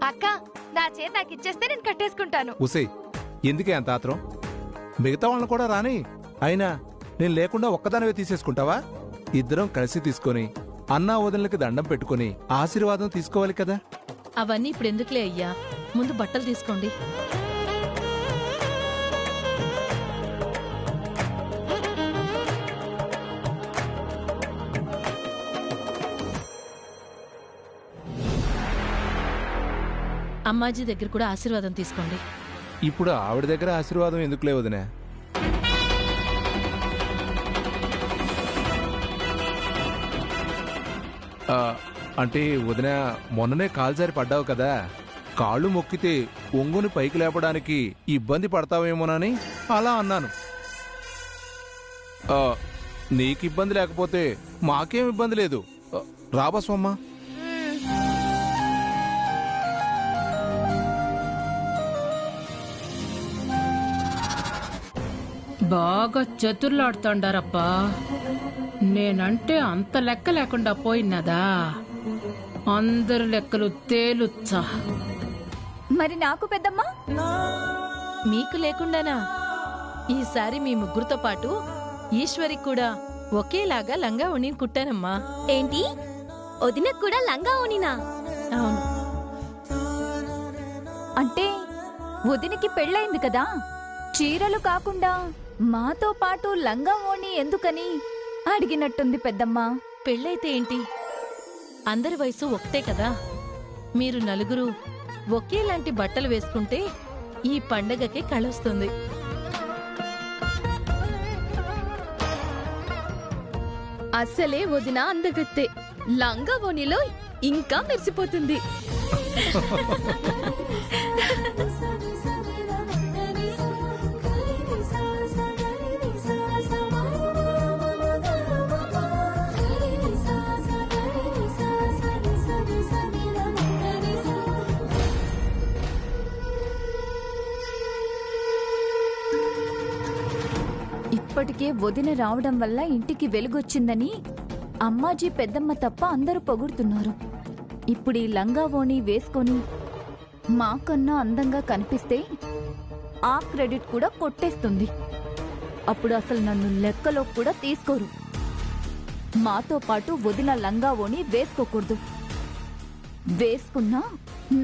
అక్క, నా చేతి నాకు ఇచ్చేస్తే నేను కట్టేసుకుంటాను. ఉసే, ఎందుకే అంత ఆత్రం? మిగతా వాళ్ళని కూడా రాని. అయినా నేను లేకుండా ఒక్కదానివే తీసేసుకుంటావా? ఇద్దరం కలిసి తీసుకొని అన్నా వదినలకి దండం పెట్టుకుని ఆశీర్వాదం తీసుకోవాలి కదా. అవన్నీ ఇప్పుడు ఎందుకులే అయ్యా, ముందు బట్టలు తీసుకోండి. అమ్మాజీ దగ్గర కూడా ఆశీర్వాదం తీసుకోండి. ఇప్పుడు ఆవిడ దగ్గర ఆశీర్వాదం ఎందుకులే వదినే. అంటే వదిన, మొన్ననే కాల్జారి పడ్డావు కదా, కాళ్ళు మొక్కితే ఒంగుని పైకి లేపడానికి ఇబ్బంది పడతావేమోనని అలా అన్నాను. నీకు ఇబ్బంది లేకపోతే మాకేం ఇబ్బంది లేదు. రాబస్వమ్మా. బాగా చతుర్లాడుతాండారప్పా. నేనంటే అంత లెక్క లేకుండా పోయినదా? అందరి లెక్కలు తేలుచ్చా. మరి నాకు పెద్దమ్మా? మీకు లేకుండానా? ఈసారి మీ ముగ్గురుతో పాటు ఈశ్వరికి కూడా ఒకేలాగా లంగా ఉని కుట్టానమ్మా. ఏంటి, వదినకు కూడా లంగా ఓనినా? అవును. అంటే వదినకి పెళ్ళైంది కదా, చీరలు కాకుండా మాతో పాటు లంగా ఓణి ఎందుకని అడిగినట్టుంది పెద్దమ్మా. పెళ్ళైతే ఏంటి, అందరి వయసు ఒకటే కదా. మీరు నలుగురు ఒకేలాంటి బట్టలు వేసుకుంటే ఈ పండగకి కళొస్తుంది. అసలే వదిన అందగత్తే, లంగా ఓణిలో ఇంకా మెరిసిపోతుంది. ఇప్పటికే వదిన రావడం వల్ల ఇంటికి వెలుగొచ్చిందని అమ్మాజీ పెద్దమ్మ తప్ప అందరూ పొగుడుతున్నారు. ఇప్పుడు ఈ లంగా ఓణి వేసుకొని మాకన్నా అందంగా కనిపిస్తే ఆ క్రెడిట్ కూడా కొట్టేస్తుంది. అప్పుడు అసలు నన్ను లెక్కలో కూడా తీసుకోరు. మాతో పాటు వదిన లంగా ఓణి వేసుకోకూడదు. వేసుకున్నా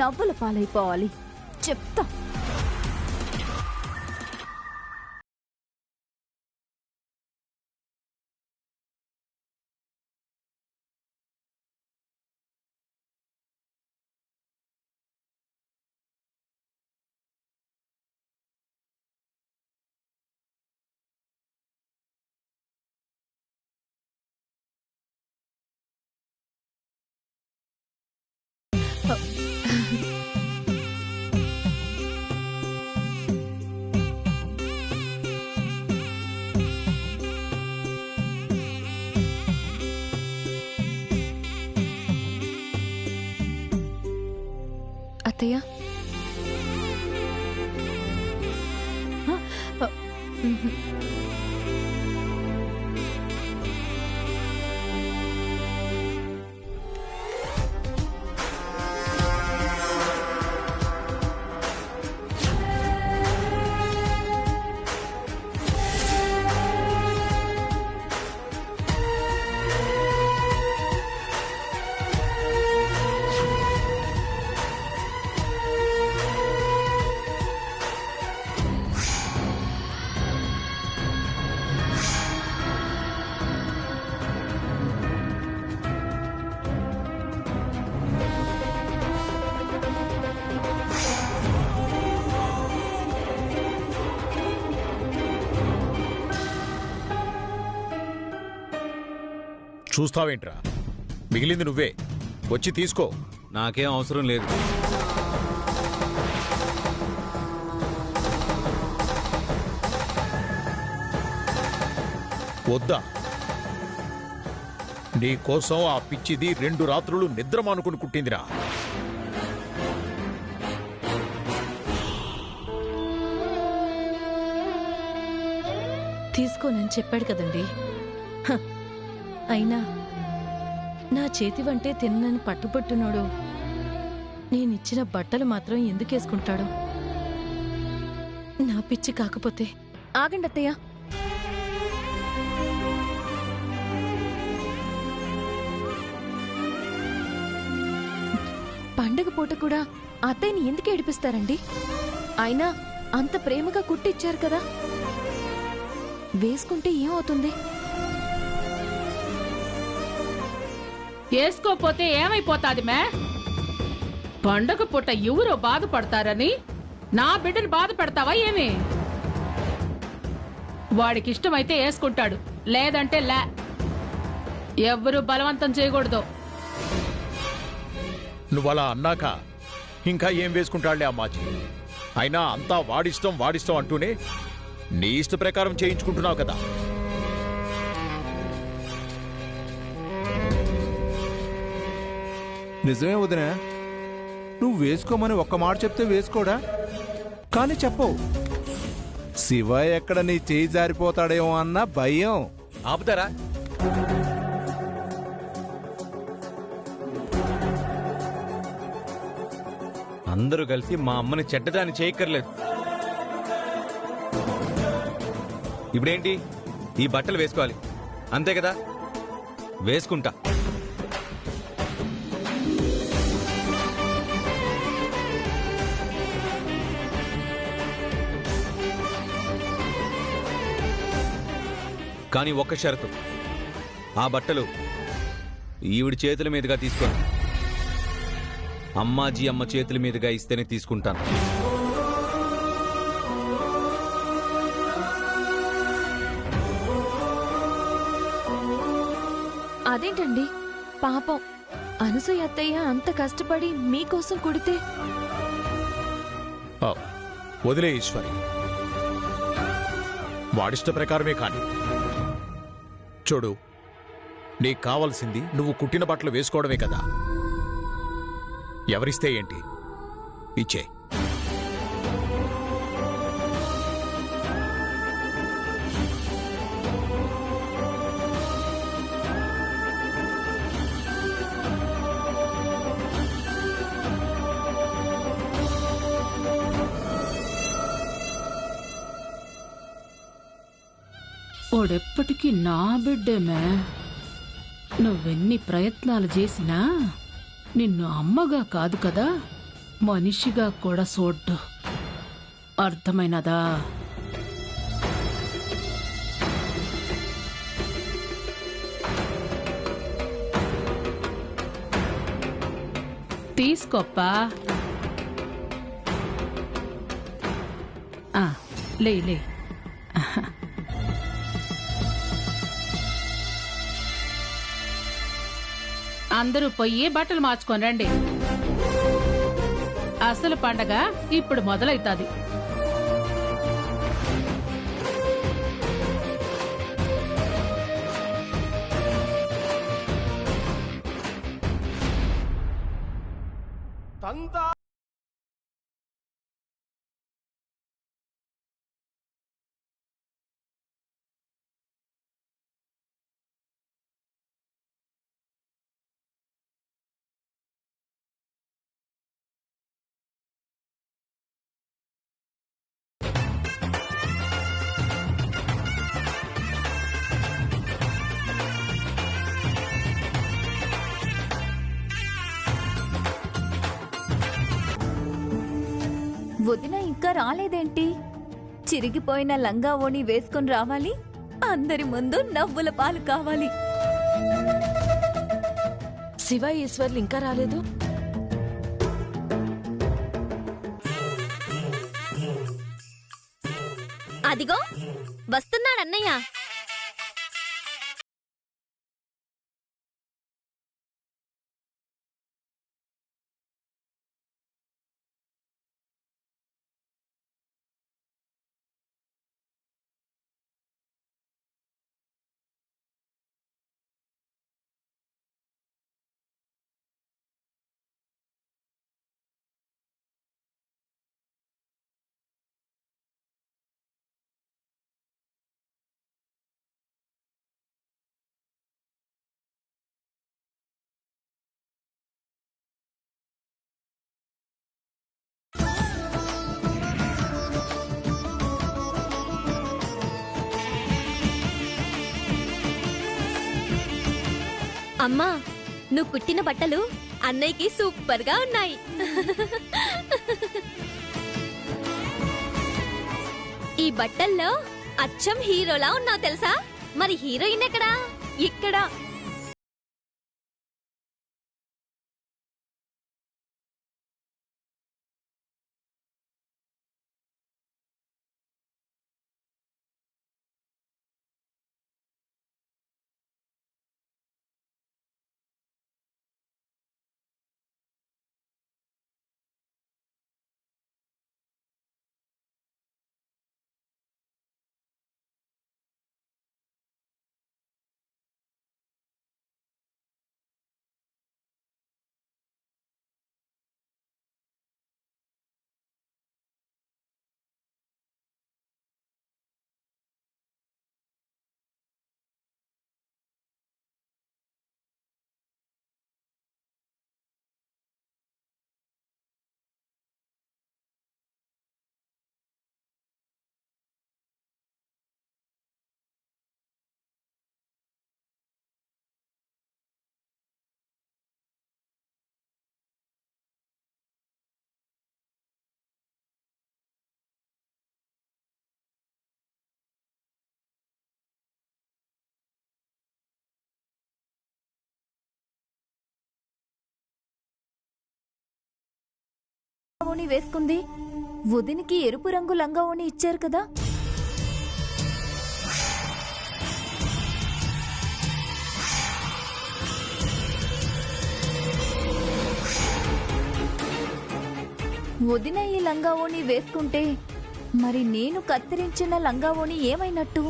నవ్వుల పాలైపోవాలి. చెప్తా. అత్తయ్య, చూస్తావేంట్రా? మిగిలింది నువ్వే, వచ్చి తీసుకో. నాకేం అవసరం లేదు. వద్దా? నీకోసం ఆ పిచ్చిది 2 రాత్రులు నిద్రమానుకుని కుట్టిందిరా. తీసుకోనని చెప్పాడు కదండి. అయినా నా చేతి వంటే తిన్నని పట్టుపట్టునోడు నేనిచ్చిన బట్టలు మాత్రం ఎందుకేసుకుంటాడు? నా పిచ్చి కాకపోతే. ఆగండి అత్తయ్య. పండగ పూట కూడా అత్తయ్యని ఎందుకు ఏడిపిస్తారండి? అయినా అంత ప్రేమగా కుట్టిచ్చారు కదా, వేసుకుంటే ఏమవుతుంది? వేసుకోపోతే ఏమైపోతాది మే? పండగ పూట ఎవరో బాధపడతారని నా బిడ్డను బాధ పెడతావా ఏమి? వాడికిష్టమైతే వేసుకుంటాడు, లేదంటే లే. ఎవ్వరూ బలవంతం చేయకూడదు. నువ్వలా అన్నాక ఇంకా ఏం వేసుకుంటాడులే అమ్మాజీ. అయినా అంతా వాడిష్టం వాడిష్టం అంటూనే నీ ఇష్ట ప్రకారం చేయించుకుంటున్నావు కదా. నిజమే వదినా, నువ్వు వేసుకోమని ఒక్క మాట చెప్తే వేసుకోడా? కానీ చెప్పవు. శివ ఎక్కడ నీ చేయి జారిపోతాడేమో అన్న భయం. ఆపుతారా? అందరూ కలిసి మా అమ్మని చెడ్డదాన్ని చేయక్కర్లేదు. ఇప్పుడేంటి, ఈ బట్టలు వేసుకోవాలి అంతే కదా? వేసుకుంటా. కానీ ఒక్క షరతు, ఆ బట్టలు ఈవిడి చేతుల మీదుగా తీసుకోను. అమ్మాజీ అమ్మ చేతుల మీదుగా ఇస్తేనే తీసుకుంటాను. అదేంటండి పాపం, అనసూయ అత్తయ్య అంత కష్టపడి మీకోసం కుడితే. వదిలే ఈశ్వరి, వాడిష్ట ప్రకారమే కాని. చూడు, నీకు కావలసింది నువ్వు కుట్టిన బట్టలు వేసుకోవడమే కదా. ఎవరిస్తే ఏంటి, ఇచ్చే. ఓడెప్పటికీ నా బిడ్డేమే. నువ్వెన్ని ప్రయత్నాలు చేసినా నిన్ను అమ్మగా కాదు కదా, మనిషిగా కూడా చూడ్డు. అర్థమైనదా? తీసుకోప్పా. లే లే. అందరూ పోయి బట్టలు మార్చుకొని రండి. అసలు పండగ ఇప్పుడు మొదలైతాది. వదిన ఇంకా రాలేదేంటి? చిరిగిపోయిన లంగా ఓణి వేసుకొని రావాలి, అందరి ముందు నవ్వుల పాలు కావాలి. శివ ఈశ్వర్లు ఇంకా రాలేదు. అదిగో వస్తున్నాడన్నయ్య. అమ్మా, నువ్వు కుట్టిన బట్టలు అన్నయ్యకి సూపర్ గా ఉన్నాయి. ఈ బట్టల్లో అచ్చం హీరోలా ఉన్నావు తెలుసా? మరి హీరోయిన్ ఎక్కడా? ఇక్కడ. లంగావోణి వేసుకుంది. వదినికి ఎరుపు రంగు లంగావోణి ఇచ్చారు కదా. వదిన ఈ లంగావోణి వేసుకుంటే మరి నేను కత్తిరించిన లంగావోణి ఏమైనట్టు?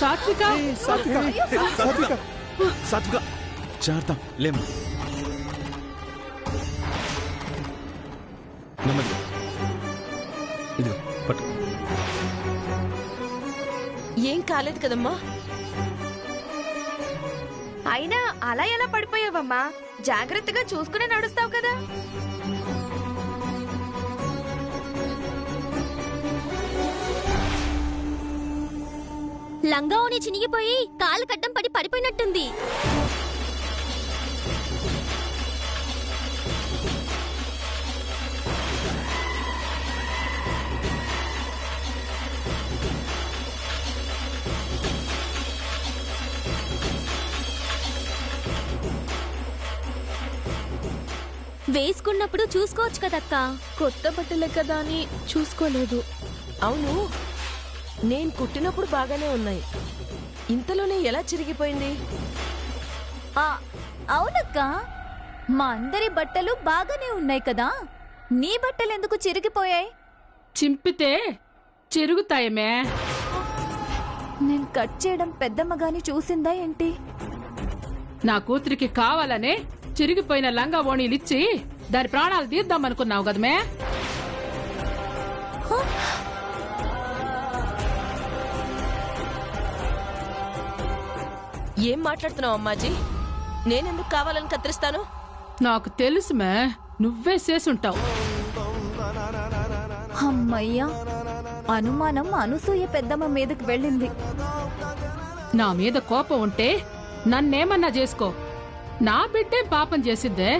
సాత్విక, సాత్విక చేరతాం లేమ్మా. నెమ్మదిగా ఇదిగో పట్టు. ఏం కాలేదు కదమ్మా. అయినా అలా ఎలా పడిపోయావమ్మా? జాగ్రత్తగా చూసుకునే నడుస్తావు కదా. లంగావోణి చినిగిపోయి కాలు కడ్డం పడి పడిపోయినట్టుంది. వేసుకున్నప్పుడు చూసుకోవచ్చు కదక్కా. కొత్త బట్టలే కదా అని చూసుకోలేదు. అవును, నేను కుట్టినప్పుడు బాగానే ఉన్నాయి, ఇంతలోనే ఎలా చిరిగిపోయింది? అవునక్క, మా అందరి బట్టలు బాగానే ఉన్నాయి కదా, నీ బట్టలు ఎందుకు చిరిగిపోయాయి? చింపితే చిరుగుతాయమే. నేను కట్ చేయడం పెద్దమ్మగాని చూసిందా ఏంటి? నా కూతురికి కావాలనే చిరిగిపోయిన లంగా ఓణీలిచ్చి దాని ప్రాణాలు తీద్దామనుకున్నావు కదమే. ఏం మాట్లాడుతున్నావు అమ్మాజీ? నేనెందుకు కావాలని కత్తిరిస్తాను? నాకు తెలుసుమే, నువ్వే చేసుంటావు. అమ్మయ్యా, అనుమానం అనసూయ పెద్దమ్మ మీదకి వెళ్ళింది. నా మీద కోపం ఉంటే నన్నేమన్నా చేసుకో, నా బిడ్డే పాపం చేసిద్దే.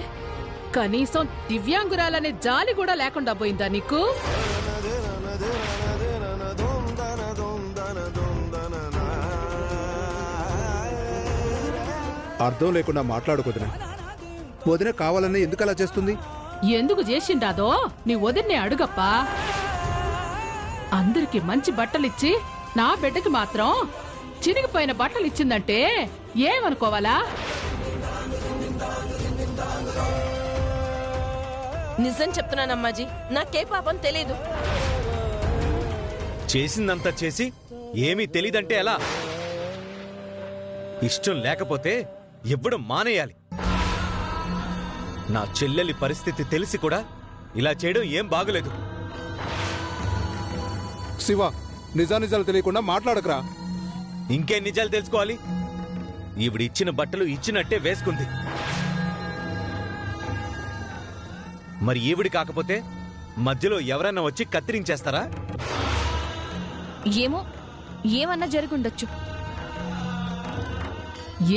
కనీసం దివ్యాంగురాలనే జాలి కూడా లేకుండా పోయిందా నీకు? అర్థం లేకుండా మాట్లాడుకుదిన. వదిన కావాలని ఎందుకు అలా చేస్తుంది? ఎందుకు చేసిండాదో నీ వదిన్నే అడుగప్పా. అందరికి మంచి బట్టలిచ్చి నా బిడ్డకి మాత్రం చినిగిపోయిన బట్టలిచ్చిందంటే ఏమనుకోవాలా? నిజం చెప్తున్నానమ్మాజీ, నాకే పాపం తెలీదు. చేసిందంతా చేసి ఏమీ తెలీదంటే ఎలా? ఇష్టం లేకపోతే ఇవ్వడం మానేయాలి. నా చెల్లెలి పరిస్థితి తెలిసి కూడా ఇలా చేయడం ఏం బాగలేదు. శివ, నిజానిజాలు తెలియకుండా మాట్లాడకురా. ఇంకేం నిజాలు తెలుసుకోవాలి? ఈవిడ ఇచ్చిన బట్టలు ఇచ్చినట్టే వేసుకుంది. మరి ఈవిడి కాకపోతే మధ్యలో ఎవరైనా వచ్చి కత్తిరించేస్తారా? ఏమో, ఏమన్నా జరుగుండొచ్చు.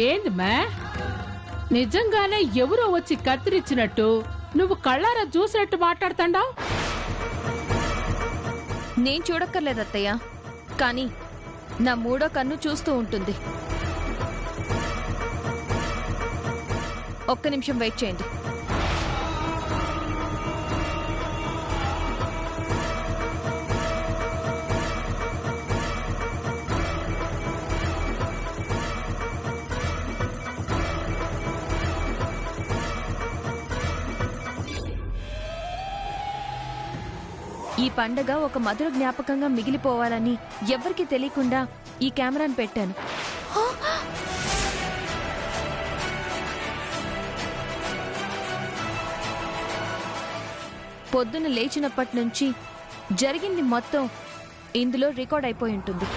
ఏంది మే, నిజంగానే ఎవరో వచ్చి కత్తిరించినట్టు నువ్వు కళ్ళారా చూసినట్టు మాట్లాడుతాండావు? నేను చూడక్కర్లేదు అత్తయ్య, కానీ నా మూడో కన్ను చూస్తూ ఉంటుంది. ఒక్క నిమిషం వెయిట్ చేయండి. ఈ పండగ ఒక మధుర జ్ఞాపకంగా మిగిలిపోవాలని ఎవ్వరికీ తెలియకుండా ఈ కెమెరాను పెట్టాను. పొద్దున లేచినప్పటి నుంచి జరిగింది మొత్తం ఇందులో రికార్డ్ అయిపోయి ఉంటుంది.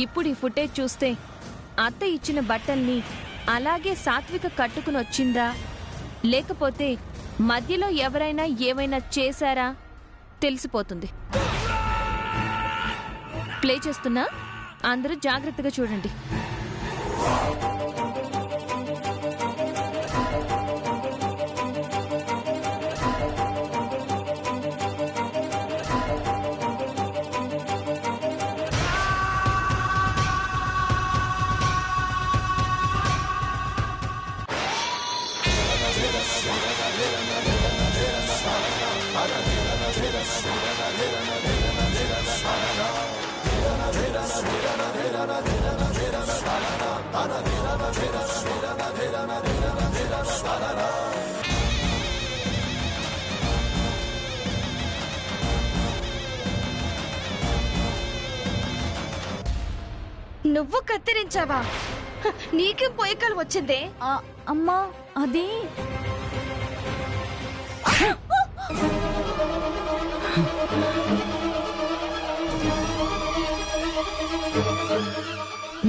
ఇప్పుడు ఈ ఫుటేజ్ చూస్తే అత్త ఇచ్చిన బట్టల్ని అలాగే సాత్విక కట్టుకుని వచ్చిందా, లేకపోతే మధ్యలో ఎవరైనా ఏమైనా చేశారా తెలిసిపోతుంది. ప్లే చేస్తున్నా, అందరూ జాగ్రత్తగా చూడండి. నువ్వు కత్తిరించావా? నీకేం పోయకాలు వచ్చిందే? అమ్మా, అది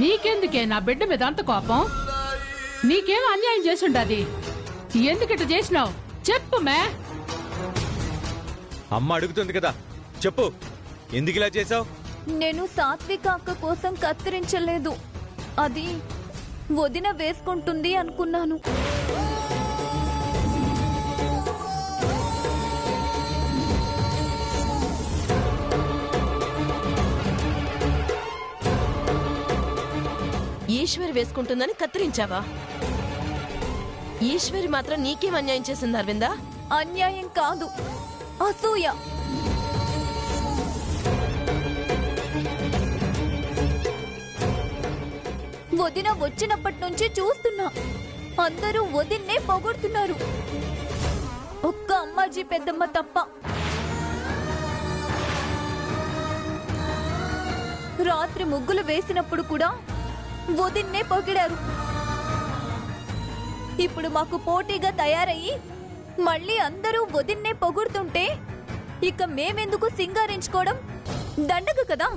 నీకెందుకే నా బిడ్డ మీద అంత కోపం? నీకేం అన్యాయం చేసుండాది? ఎందుకిట చేసినావు చెప్పు మే. అమ్మ అడుగుతుంది కదా, చెప్పు, ఎందుకిలా చేసావు? నేను సాత్విక అక్క కోసం కత్తిరించలేదు. అది వదిన వేసుకుంటుంది అనుకున్నాను. ఈశ్వరి వేసుకుంటుందని కత్తిరించావా? ఈశ్వరి మాత్రం నీకేం అన్యాయం చేసింది అరవిందా? అన్యాయం కాదు, అసూయ. వదిన వచ్చినప్పటి నుంచి చూస్తున్నా, అందరూ వదిన్నే పొగుడుతున్నారు, ఒక్క అమ్మాజీ పెద్దమ్మ తప్ప. రాత్రి ముగ్గులు వేసినప్పుడు కూడా వదిన్నే పొగిడారు. ఇప్పుడు మాకు పోటీగా తయారయ్యి మళ్ళీ అందరూ వదిన్నే పొగుడుతుంటే ఇక మేమెందుకు సింగారించుకోవడం? దండగ కదా.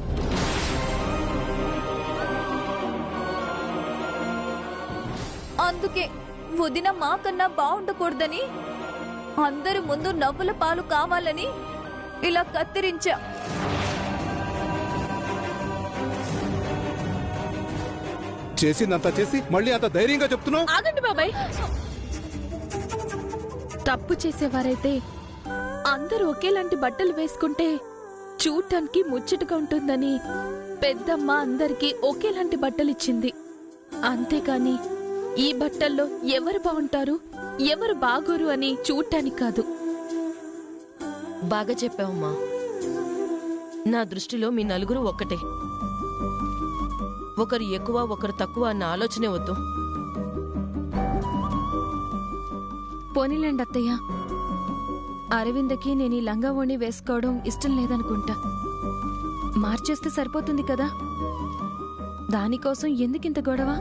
అందుకే వదిన మాకన్నా బాగుండకూడదని, అందరి ముందు నవ్వుల పాలు కావాలని ఇలా కత్తిరించా. చేసిందంతా చేసి మళ్ళీ అంత ధైర్యంగా చెప్తున్నావు? ఆగండి బాబాయ్. తప్పు చేసేవారైతే అందరూ ఒకేలాంటి బట్టలు వేసుకుంటే చూడటానికి ముచ్చటగా ఉంటుందని పెద్దమ్మ అందరికీ ఒకేలాంటి బట్టలిచ్చింది. అంతేకాని ఈ బట్టల్లో ఎవరు బాగుంటారు, ఎవరు బాగోరు అని చూడటానికి కాదు. బాగా చెప్పావమ్మా. నా దృష్టిలో మీ నలుగురు ఒక్కటే. ఒకరు ఎక్కువ ఒకరు తక్కువ అన్న ఆలోచనే వద్దు. పోనీలేండి అత్తయ్య, అరవిందకి నేను ఈ లంగా ఓణి వేసుకోవడం ఇష్టం లేదనుకుంటా. మార్చేస్తే సరిపోతుంది కదా, దానికోసం ఎందుకింత గొడవ?